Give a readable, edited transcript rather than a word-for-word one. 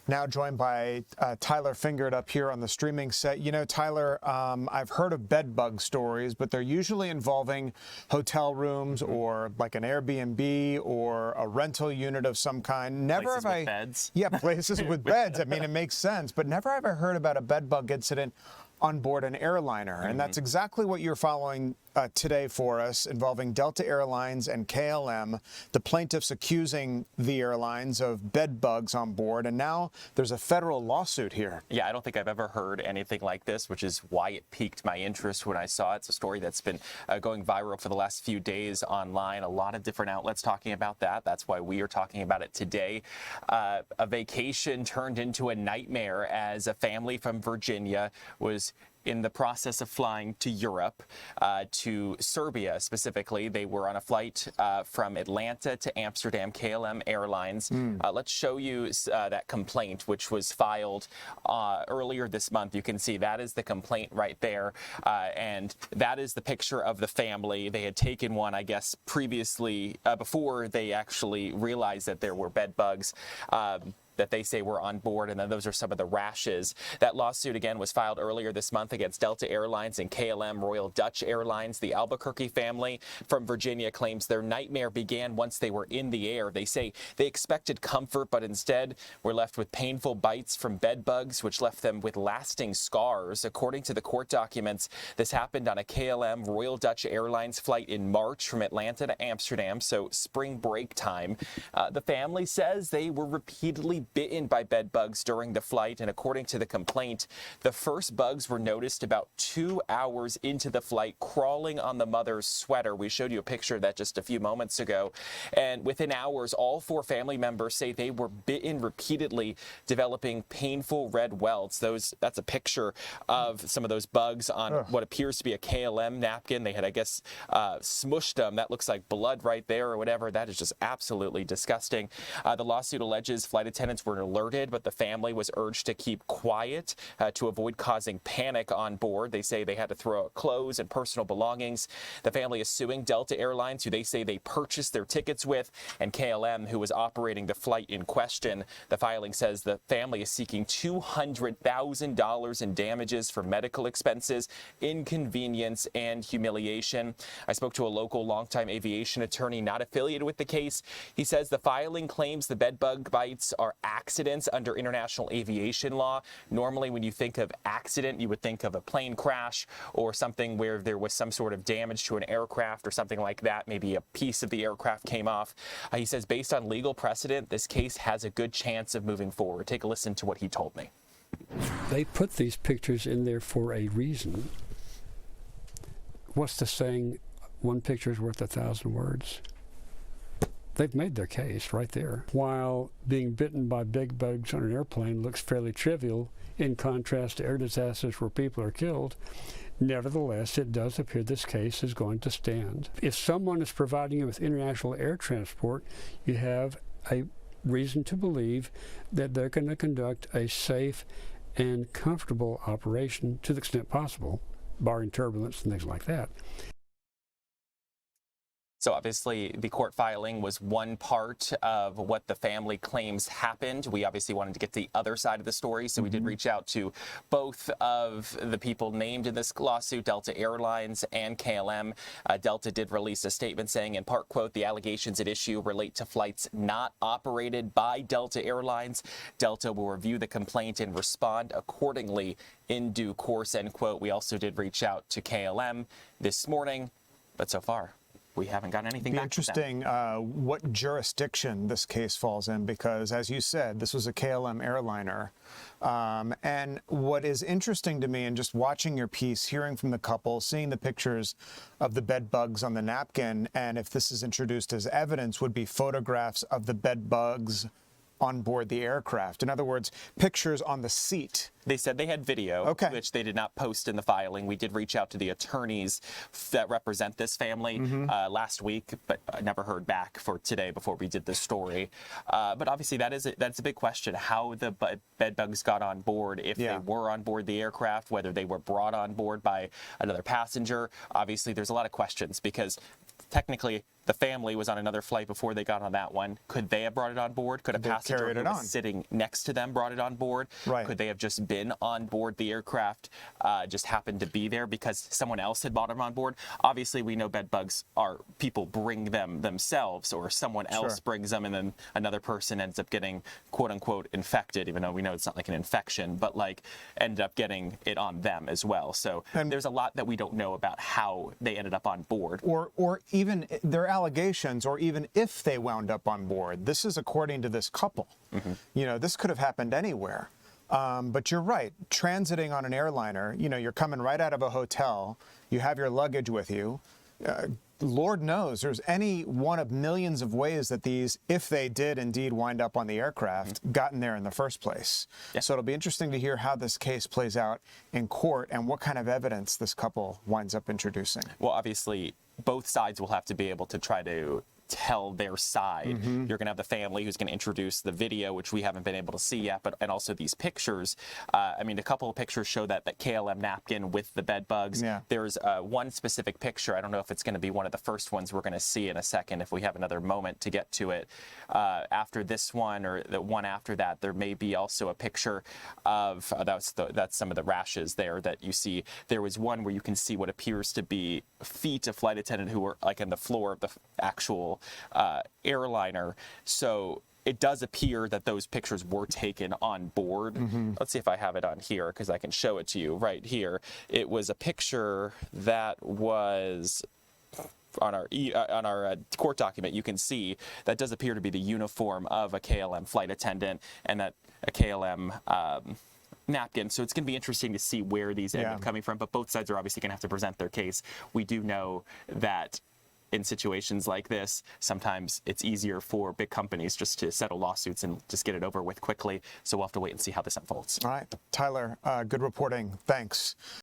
Now joined by Tyler Fingered up here on the streaming set. You know, Tyler, I've heard of bedbug stories, but they're usually involving hotel rooms or like an Airbnb or a rental unit of some kind. Never places have with beds. Yeah, places with beds. I mean, it makes sense, but never have I heard about a bedbug incident on board an airliner. And that's exactly what you're following today for us, involving Delta Airlines and KLM, the plaintiffs accusing the airlines of bed bugs on board. And now there's a federal lawsuit here. Yeah, I don't think I've ever heard anything like this, which is why it piqued my interest when I saw it. It's a story that's been going viral for the last few days online. A lot of different outlets talking about that. That's why we are talking about it today. A vacation turned into a nightmare as a family from Virginia was in the process of flying to Europe, to Serbia specifically. They were on a flight from Atlanta to Amsterdam, KLM Airlines. Let's show you that complaint, which was filed earlier this month. You can see that is the complaint right there, and that is the picture of the family. They had taken one, I guess, previously, before they actually realized that there were bed bugs that they say were on board, and then those are some of the rashes. That lawsuit, again, was filed earlier this month against Delta Airlines and KLM Royal Dutch Airlines. The Albuquerque family from Virginia claims their nightmare began once they were in the air. They say they expected comfort, but instead were left with painful bites from bed bugs, which left them with lasting scars. According to the court documents, this happened on a KLM Royal Dutch Airlines flight in March from Atlanta to Amsterdam, so spring break time. The family says they were repeatedly bitten by bed bugs during the flight, and according to the complaint, the first bugs were noticed about 2 hours into the flight, crawling on the mother's sweater. We showed you a picture of that just a few moments ago, and within hours, all 4 family members say they were bitten repeatedly, developing painful red welts. That's a picture of some of those bugs on what appears to be a KLM napkin. They had, I guess, smushed them. That looks like blood right there or whatever. That is just absolutely disgusting. The lawsuit alleges flight attendants were alerted, but the family was urged to keep quiet to avoid causing panic on board. They say they had to throw out clothes and personal belongings. The family is suing Delta Airlines, who they say they purchased their tickets with, and KLM, who was operating the flight in question. The filing says the family is seeking $200,000 in damages for medical expenses, inconvenience, and humiliation. I spoke to a local longtime aviation attorney not affiliated with the case. He says the filing claims the bedbug bites are accidents under international aviation law. Normally, when you think of accident, you would think of a plane crash or something where there was some sort of damage to an aircraft or something like that. Maybe a piece of the aircraft came off. He says based on legal precedent, this case has a good chance of moving forward. Take a listen to what he told me. They put these pictures in there for a reason. What's the saying? One picture is worth 1,000 words. They've made their case right there. While being bitten by bed bugs on an airplane looks fairly trivial in contrast to air disasters where people are killed, nevertheless, it does appear this case is going to stand. If someone is providing you with international air transport, you have a reason to believe that they're going to conduct a safe and comfortable operation to the extent possible, barring turbulence and things like that. So obviously the court filing was one part of what the family claims happened. We obviously wanted to get to the other side of the story, so we did reach out to both of the people named in this lawsuit, Delta Airlines and KLM. Delta did release a statement saying, in part, quote, the allegations at issue relate to flights not operated by Delta Airlines. Delta will review the complaint and respond accordingly in due course, end quote. We also did reach out to KLM this morning, but so far, we haven't gotten anything back. It'd be interesting what jurisdiction this case falls in, because, as you said, this was a KLM airliner. And what is interesting to me, and just watching your piece, hearing from the couple, seeing the pictures of the bed bugs on the napkin, and if this is introduced as evidence, would be photographs of the bed bugs on board the aircraft. In other words, pictures on the seat. They said they had video, which they did not post in the filing. We did reach out to the attorneys that represent this family last week, but I never heard back for today before we did this story. But obviously that's a big question, how the bed bugs got on board, if they were on board the aircraft, whether they were brought on board by another passenger. Obviously, there's a lot of questions because technically the family was on another flight before they got on that one. Could they have brought it on board? Could a They passenger carried who it was on. sitting next to them brought it on board? Right. Could they have just been on board the aircraft, just happened to be there because someone else had brought them on board? Obviously, we know bed bugs are people bring them themselves, or someone else Sure. brings them, and then another person ends up getting quote unquote infected, even though we know it's not like an infection, but like ended up getting it on them as well. So And- there's a lot that we don't know about how they ended up on board. Or even their allegations, or even if they wound up on board. This is according to this couple. You know, this could have happened anywhere. But you're right. Transiting on an airliner, you know, you're coming right out of a hotel. You have your luggage with you. Lord knows there's any one of millions of ways that these, if they did indeed wind up on the aircraft, gotten there in the first place. Yeah. So it'll be interesting to hear how this case plays out in court and what kind of evidence this couple winds up introducing. Well, obviously, both sides will have to be able to try to tell their side. You're going to have the family who's going to introduce the video, which we haven't been able to see yet, and also these pictures. I mean, a couple of pictures show that KLM napkin with the bed bugs. Yeah. There's one specific picture. I don't know if it's going to be one of the first ones we're going to see in a second if we have another moment to get to it. After this one or the one after that, there may be also a picture of, that's some of the rashes there that you see. There was one where you can see what appears to be feet of flight attendant who were like on the floor of the actual airliner. So it does appear that those pictures were taken on board. Let's see if I have it on here because I can show it to you right here. It was a picture that was on our court document. You can see that does appear to be the uniform of a KLM flight attendant and that a KLM napkin. So it's going to be interesting to see where these end up coming from. But both sides are obviously going to have to present their case. We do know that in situations like this, sometimes it's easier for big companies just to settle lawsuits and just get it over with quickly. So we'll have to wait and see how this unfolds. All right, Tyler, good reporting. Thanks.